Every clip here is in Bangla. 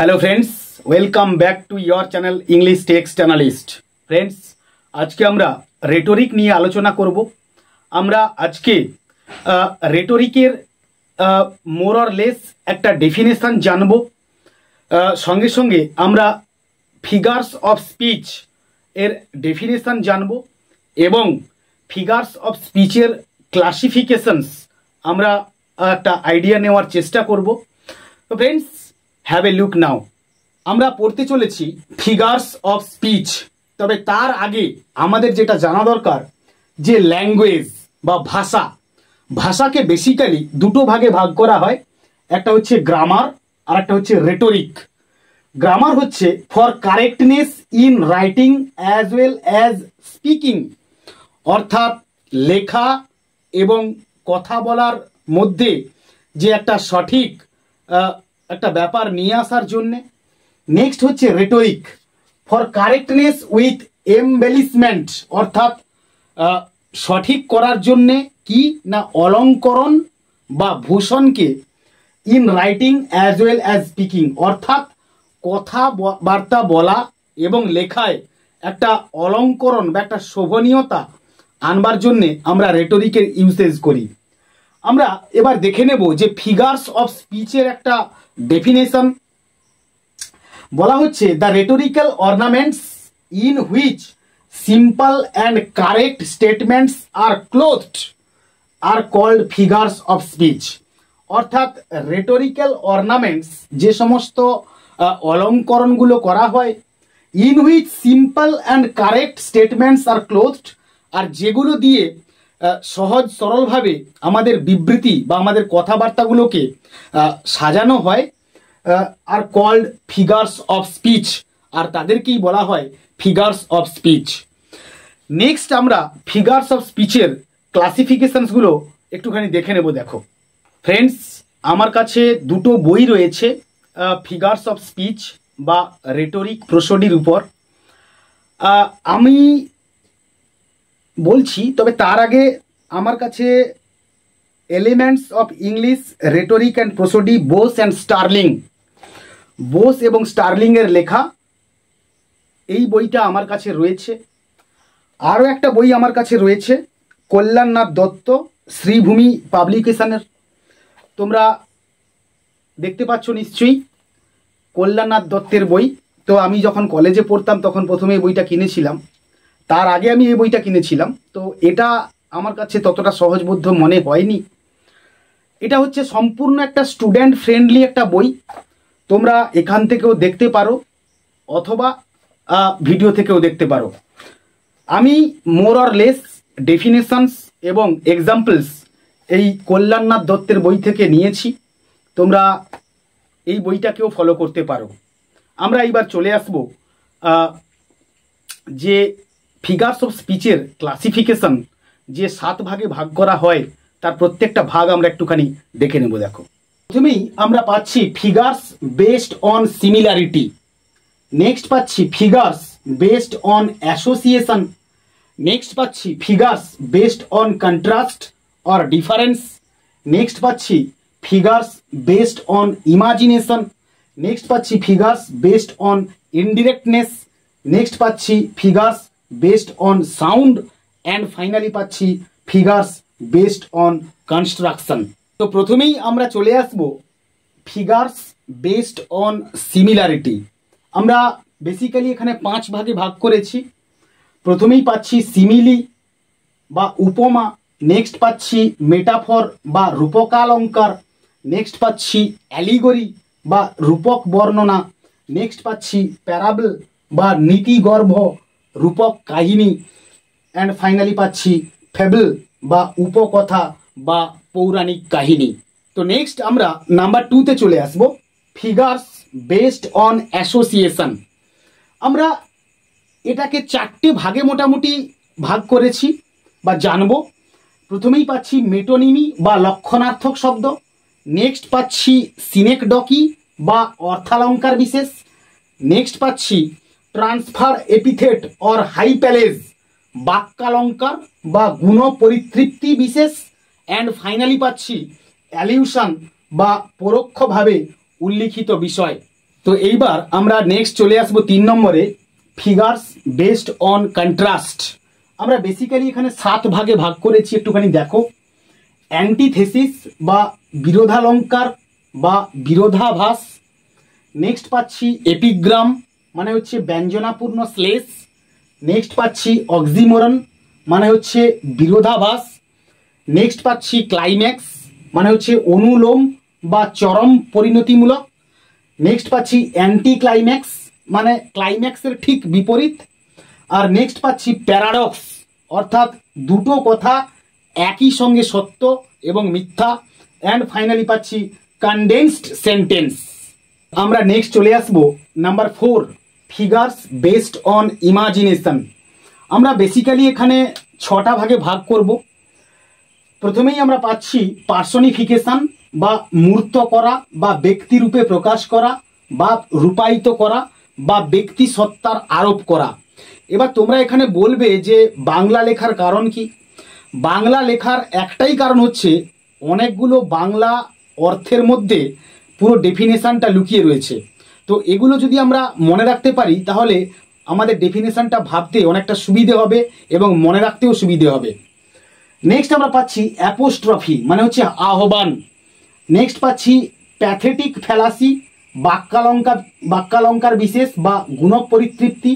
Hello friends, welcome back to your channel English text analyst. Friends, आज के আমরা রেটরিক নিয়ে আলোচনা করব। আমরা আজকে রেটরিকের মোর অর লেস একটা ডেফিনেশন জানব। সঙ্গে সঙ্গে আমরা ফিগার্স অফ স্পিচ এর ডেফিনেশন জানব এবং ফিগার্স অফ স্পিচের ক্লাসিফিকেশনস আমরা একটা আইডিয়া নেওয়ার চেষ্টা করব। তো ফ্রেন্ডস, হ্যাভ এ লুক নাও। আমরা পড়তে চলেছি ফিগার্স অফ স্পিচ। তবে তার আগে আমাদের যেটা জানা দরকার যে ল্যাঙ্গুয়েজ বা ভাষাকে বেসিক্যালি দুটো ভাগে ভাগ করা হয়। একটা হচ্ছে গ্রামার আর একটা হচ্ছে রেটরিক। গ্রামার হচ্ছে for correctness in writing as well as speaking, অর্থাৎ লেখা এবং কথা বলার মধ্যে যে একটা সঠিক একটা ব্যাপার নিয়ে আসার জন্যে। নেক্সট হচ্ছে rhetoric for correctness with embellishment, অর্থাৎ সঠিক করার জন্যে কি না অলঙ্করণ বা ভূষণকে in writing as well as speaking, অর্থাৎ কথাবার্তা বলা এবং লেখায় একটা অলঙ্করণ বা একটা শোভনীয়তা আনবার জন্যে আমরা রেটরিকের ইউসেজ করি। আমরা এবার দেখে নেব যে ফিগার্স অফ স্পিচের একটা ডেফিনেশন বলা হচ্ছে the rhetorical ornaments in which simple and correct statements are clothed are called figures of speech. অর্থাৎ রেটোরিক্যাল অর্নামেন্টস যে সমস্ত অলঙ্করণগুলো করা হয়, in which simple and correct statements are clothed, আর যেগুলো দিয়ে সহজ সরলভাবে আমাদের বিবৃতি বা আমাদের কথাবার্তাগুলোকে সাজানো হয়, are called figures of speech, আর তাদেরকেই বলা হয় ফিগার্স অফ স্পিচ। নেক্সট আমরা ফিগার্স অফ স্পিচের ক্লাসিফিকেশনসগুলো একটুখানি দেখে নেব। দেখো ফ্রেন্ডস, আমার কাছে দুটো বই রয়েছে ফিগার্স অফ স্পিচ বা রেটরিক প্রোসোডির উপর। আমি বলছি, তবে তার আগে আমার কাছে elements of English rhetoric and prosody Bose and Sterling, Bose এবং স্টার্লিংয়ের লেখা এই বইটা আমার কাছে রয়েছে। আরও একটা বই আমার কাছে রয়েছে কল্যাণনাথ দত্ত, শ্রীভূমি পাবলিকেশনের। তোমরা দেখতে পাচ্ছ নিশ্চয়ই কল্যাণনাথ দত্তের বই। তো আমি যখন কলেজে পড়তাম তখন প্রথমে এই বইটা কিনেছিলাম। তার আগে আমি এই বইটা কিনেছিলাম, তো এটা আমার কাছে ততটা সহজবোধ্য মনে হয়নি। এটা হচ্ছে সম্পূর্ণ একটা স্টুডেন্ট ফ্রেন্ডলি একটা বই। তোমরা এখান থেকেও দেখতে পারো অথবা ভিডিও থেকেও দেখতে পারো। আমি মোর অর লেস ডেফিনেশনস এবং এক্সাম্পলস এই কল্যাণনাথ দত্তের বই থেকে নিয়েছি। তোমরা এই বইটাকেও ফলো করতে পারো। আমরা এইবার চলে আসব যে ফিগার্স অফ স্পিচের ক্লাসিফিকেশন যে 7 ভাগে ভাগ করা হয় তার প্রত্যেকটা ভাগ আমরা একটুখানি দেখে নেব। দেখো, প্রথমেই আমরা পাচ্ছি figures based on similarity. Next পাচ্ছি figures based on association. Next পাচ্ছি figures based on contrast or difference. Next পাচ্ছি figures based on imagination. Next পাচ্ছি figures based on indirectness. Next পাচ্ছি figures based on sound, and finally পাচ্ছি ফিগার্স বেসড অন কনস্ট্রাকশন। তো প্রথমেই আমরা চলে আসব ফিগার্স বেসড অন সিমিলারিটি। আমরা বেসিক্যালি এখানে 5 ভাগে ভাগ করেছি। প্রথমেই পাচ্ছি সিমিলি বা উপমা। নেক্সট পাচ্ছি মেটাফর বা রূপকালঙ্কার। নেক্সট পাচ্ছি অ্যালিগরি বা রূপক বর্ণনা। নেক্সট পাচ্ছি প্যারাবল বা নীতিগর্ভ রূপক কাহিনী, অ্যান্ড ফাইনালি পাচ্ছি ফেবল বা উপকথা বা পৌরাণিক কাহিনী। তো নেক্সট আমরা নাম্বার 2তে চলে আসব, ফিগার্স বেসড অন অ্যাসোসিয়েশন। আমরা এটাকে 4টে ভাগে মোটামুটি ভাগ করেছি বা জানবো। প্রথমেই পাচ্ছি মেটোনিমি বা লক্ষণার্থক শব্দ। নেক্সট পাচ্ছি সিনেকডকি বা অর্থালঙ্কার বিশেষ। নেক্সট পাচ্ছি ট্রান্সফার এপিথেট অর হাইপ্যালেজ বাক্যালঙ্কার বা গুণ পরিতৃপ্তি বিশেষ। অ্যান্ড ফাইনালি পাচ্ছি অ্যালিউশন বা পরোক্ষভাবে উল্লিখিত বিষয়। তো এইবার আমরা নেক্সট চলে আসবো 3 নম্বরে, ফিগার্স বেসড অন কন্ট্রাস্ট। আমরা বেসিক্যালি এখানে 7 ভাগে ভাগ করেছি, একটুখানি দেখো। অ্যান্টিথেসিস বা বিরোধালঙ্কার বা বিরোধাভাস। নেক্সট পাচ্ছি এপিগ্রাম, মানে হচ্ছে ব্যঞ্জনাপূর্ণ শ্লেষ। নেক্সট পাচ্ছি অক্সিমোরন, মানে হচ্ছে বিরোধাভাস। নেক্সট পাচ্ছি ক্লাইম্যাক্স, মানে হচ্ছে অনুলোম বা চরম পরিণতিমূলক। নেক্সট পাচ্ছি অ্যান্টি ক্লাইম্যাক্স, মানে ক্লাইম্যাক্সের ঠিক বিপরীত। আর নেক্সট পাচ্ছি প্যারাডক্স, অর্থাৎ দুটো কথা একই সঙ্গে সত্য এবং মিথ্যা। অ্যান্ড ফাইনালি পাচ্ছি কনডেন্সড সেন্টেন্স। আমরা নেক্সট চলে আসবো number 4, figures based on imagination. আমরা বেসিক্যালি এখানে 6টা ভাগে ভাগ করব। প্রথমেই আমরা পাচ্ছি পার্সনিফিকেশন বা মূর্ত করা বা ব্যক্তিরূপে প্রকাশ করা বা রূপায়িত করা বা ব্যক্তি সত্তার আরোপ করা। এবার তোমরা এখানে বলবে যে বাংলা লেখার কারণ কি? বাংলা লেখার একটাই কারণ হচ্ছে অনেকগুলো বাংলা অর্থের মধ্যে পুরো ডেফিনেশনটা লুকিয়ে রয়েছে। তো এগুলো যদি আমরা মনে রাখতে পারি তাহলে আমাদের ডেফিনেশনটা ভাবতে অনেকটা সুবিধে হবে এবং মনে রাখতেও সুবিধে হবে। নেক্সট আমরা পাচ্ছি অ্যাপোস্ট্রফি, মানে হচ্ছে আহ্বান। নেক্সট পাচ্ছি প্যাথেটিক ফ্যালাসি, বাক্যালঙ্কার বিশেষ বা গুণক পরিতৃপ্তি।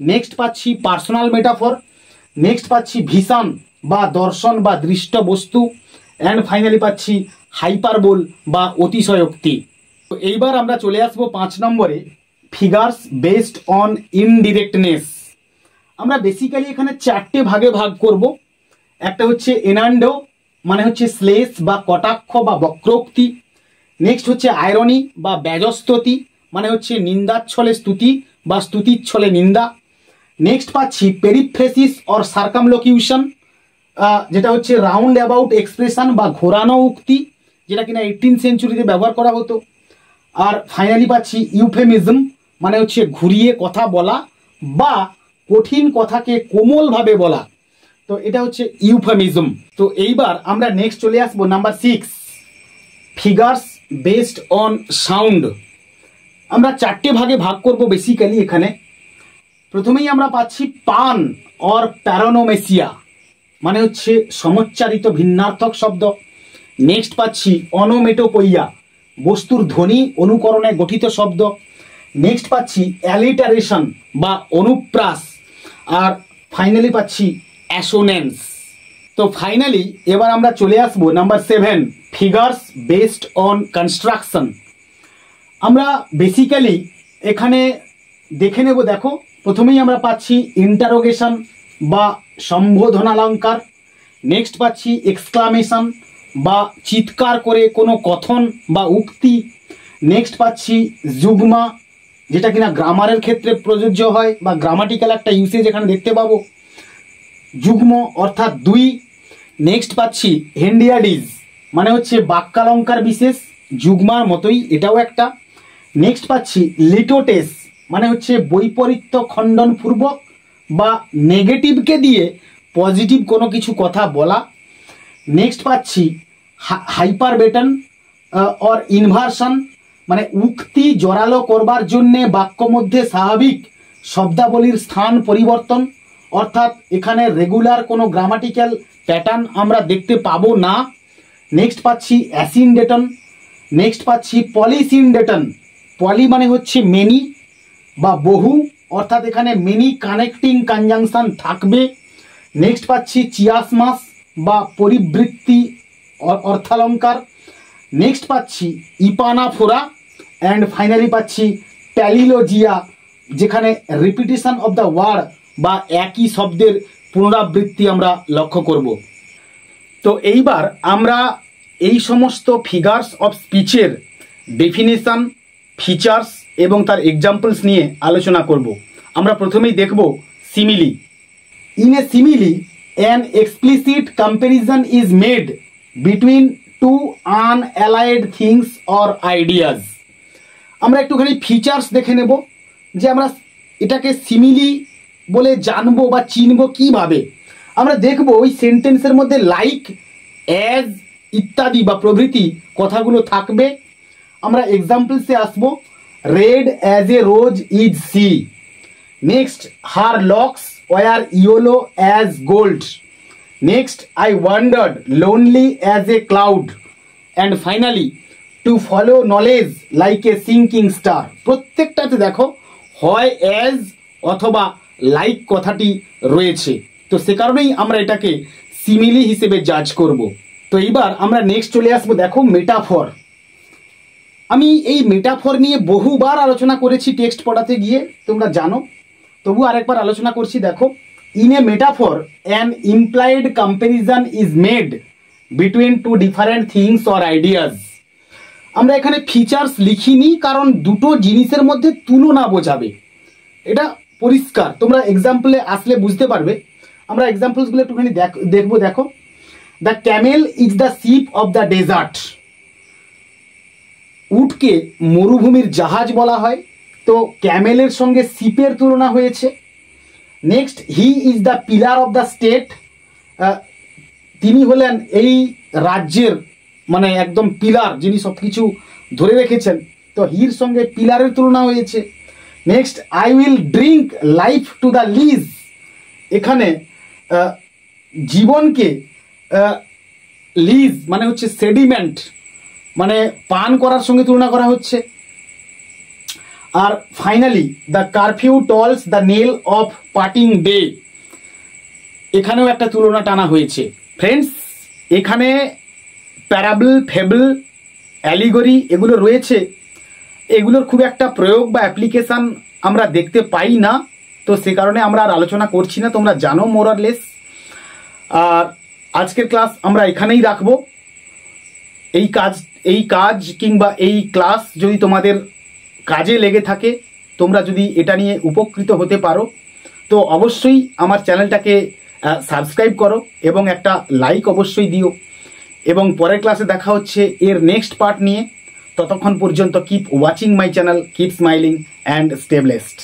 নেক্সট পাচ্ছি পার্সোনাল মেটাফর। নেক্সট পাচ্ছি ভিশন বা দর্শন বা দৃষ্ট বস্তু। অ্যান্ড ফাইনালি পাচ্ছি হাইপারবোল বা অতিশয়োক্তি। তো এইবার আমরা চলে আসবো 5 নম্বরে, ফিগার্স বেসড অন ইনডিরেক্টনেস। আমরা বেসিক্যালি এখানে 4টে ভাগে ভাগ করব। একটা হচ্ছে এনান্ডো, মানে হচ্ছে শ্লেষ বা কটাক্ষ বা বক্রোক্তি। নেক্সট হচ্ছে আয়রনি বা ব্যজস্তুতি, মানে হচ্ছে নিন্দাচ্ছলে স্তুতি বা স্তুতিচ্ছলে নিন্দা। নেক্সট পাচ্ছি পেরিফ্রেসিস অর সার্কামলোকিউশন, যেটা হচ্ছে রাউন্ড অ্যাবাউট এক্সপ্রেশন বা ঘোরানো উক্তি, যেটা কিনা 18th সেঞ্চুরিতে ব্যবহার করা হতো। আর ফাইনালি পাচ্ছি ইউফেমিজম, মানে হচ্ছে ঘুরিয়ে কথা বলা বা কঠিন কথাকে কোমলভাবে বলা। তো এটা হচ্ছে ইউফেমিজম। তো এইবার আমরা নেক্সট চলে আসবো number 6, figures based on sound. আমরা 4টে ভাগে ভাগ করব বেসিক্যালি এখানে। প্রথমেই আমরা পাচ্ছি পান অর প্যারানোমেসিয়া, মানে হচ্ছে সমচ্চারিত ভিন্নার্থক শব্দ। নেক্সট পাচ্ছি অনোমেটোপইয়া, বস্তুর ধ্বনি অনুকরণে গঠিত শব্দ। নেক্সট পাচ্ছি অ্যালিটারেশন বা অনুপ্রাস। আর ফাইনালি পাচ্ছি অ্যাসোনেন্স। তো ফাইনালি এবার আমরা চলে আসবো number 7, figures based on construction. আমরা বেসিক্যালি এখানে দেখে নেব। দেখো, প্রথমেই আমরা পাচ্ছি ইন্টারোগেশন বা সম্বোধনালঙ্কার। নেক্সট পাচ্ছি এক্সক্লামেশন বা চিৎকার করে কোনো কথন বা উক্তি। নেক্সট পাচ্ছি যুগ্মা, যেটা কিনা গ্রামারের ক্ষেত্রে প্রযোজ্য হয় বা গ্রামাটিক্যাল একটা ইউসেজ এখানে দেখতে পাবো, যুগ্ম অর্থাৎ 2। নেক্সট পাচ্ছি হেন্ডিয়াডিজ, মানে হচ্ছে বাক্যালঙ্কার বিশেষ, যুগ্মার মতোই এটাও একটা। নেক্সট পাচ্ছি লিটোটেস, মানে হচ্ছে বৈপরীত্য খণ্ডনপূর্বক বা নেগেটিভকে দিয়ে পজিটিভ কোনো কিছু কথা বলা। নেক্সট পাচ্ছি হাইপারবেটন অর ইনভার্সন, মানে উক্তি জোরালো করবার জন্যে বাক্য মধ্যে স্বাভাবিক শব্দাবলীর স্থান পরিবর্তন, অর্থাৎ এখানে রেগুলার কোনো গ্রামাটিক্যাল প্যাটার্ন আমরা দেখতে পাবো না। নেক্সট পাচ্ছি অ্যাসিনডেটন। নেক্সট পাচ্ছি পলিসিনডেটন, পলি মানে হচ্ছে মেনি বা বহু, অর্থাৎ এখানে মেনি কানেক্টিং কনজাংশন থাকবে। নেক্সট পাচ্ছি চিয়াসমাস বা পরিবৃত্তি অর্থালঙ্কার। নেক্সট পাচ্ছি ইপানাফোরা। অ্যান্ড ফাইনালি পাচ্ছি প্যালিলোজিয়া, যেখানে রিপিটিশন অফ দ্য ওয়ার্ড বা একই শব্দের পুনরাবৃত্তি আমরা লক্ষ্য করব। তো এইবার আমরা এই সমস্ত ফিগার্স অফ স্পিচের ডেফিনেশন, ফিচার্স এবং তার এক্সাম্পলস নিয়ে আলোচনা করব। আমরা প্রথমেই দেখব simile. In a simile an explicit comparison is made between two unallied things or ideas. আমরা একটুখানি ফিচার্স দেখে নেব যে আমরা এটাকে সিমিলি বলে জানবো বা চিনবো কিভাবে। আমরা দেখব ওই সেন্টেন্সের মধ্যে লাইক, অ্যাজ ইত্যাদি বা প্রভৃতি কথাগুলো থাকবে। আমরা এক্সাম্পলসে আসবো। red as a rose is she. Next, her locks were yellow as gold. Next, I wandered lonely as a cloud. And finally, to follow knowledge like a sinking star. প্রত্যেকটাতে দেখো হয় as অথবা লাইক কথাটি রয়েছে, তো সে কারণেই আমরা এটাকে সিমিলি হিসেবে জাজ করব। তো এইবার আমরা নেক্সট চলে আসবো, দেখো মেটাফর। আমি এই মেটাফর নিয়ে বহুবার আলোচনা করেছি টেক্সট পড়াতে গিয়ে, তোমরা জানো, তবু আরেকবার আলোচনা করছি। দেখো, in a metaphor an implied comparison is made between two different things or ideas. আমরা এখানে ফিচার্স লিখিনি, কারণ দুটো জিনিসের মধ্যে তুলনা বোঝাবে, এটা পরিষ্কার। তোমরা এক্সাম্পলে আসলে বুঝতে পারবে। আমরা এক্সাম্পলসগুলো একটুখানি দেখবো। দেখো, the camel is the ship of the desert. উটকে মরুভূমির জাহাজ বলা হয়, তো ক্যামেলের সঙ্গে শিপের তুলনা হয়েছে। Next, he is the pillar of the state. তিনি হলেন এই রাজ্যের মানে একদম পিলার, যিনি সব কিছু ধরে রেখেছেন, তো হির সঙ্গে পিলারের তুলনা হয়েছে। Next, I will drink life to the lees. এখানে জীবনকে লিজ মানে হচ্ছে সেডিমেন্ট, মানে পান করার সঙ্গে তুলনা করা হচ্ছে। আর finally, the curfew tolls the knell of parting day, এখানেও একটা তুলনা টানা হয়েছে। ফ্রেন্ডস, এখানে প্যারাবল, ফেবল, অ্যালিগরি এগুলো রয়েছে, এগুলোর খুব একটা প্রয়োগ বা অ্যাপ্লিকেশান আমরা দেখতে পাই না, তো সে কারণে আমরা আর আলোচনা করছি না, তোমরা জানো মোর অর লেস। আর আজকের ক্লাস আমরা এখানেই রাখবো। এই কাজ কিংবা এই ক্লাস যদি তোমাদের কাজে লেগে থাকে, তোমরা যদি এটা নিয়ে উপকৃত হতে পারো, তো অবশ্যই আমার চ্যানেলটাকে সাবস্ক্রাইব করো এবং একটা লাইক অবশ্যই দিও। এবং পরের ক্লাসে দেখা হচ্ছে এর নেক্সট পার্ট নিয়ে। ততক্ষণ পর্যন্ত keep watching my channel, keep smiling and stay blessed.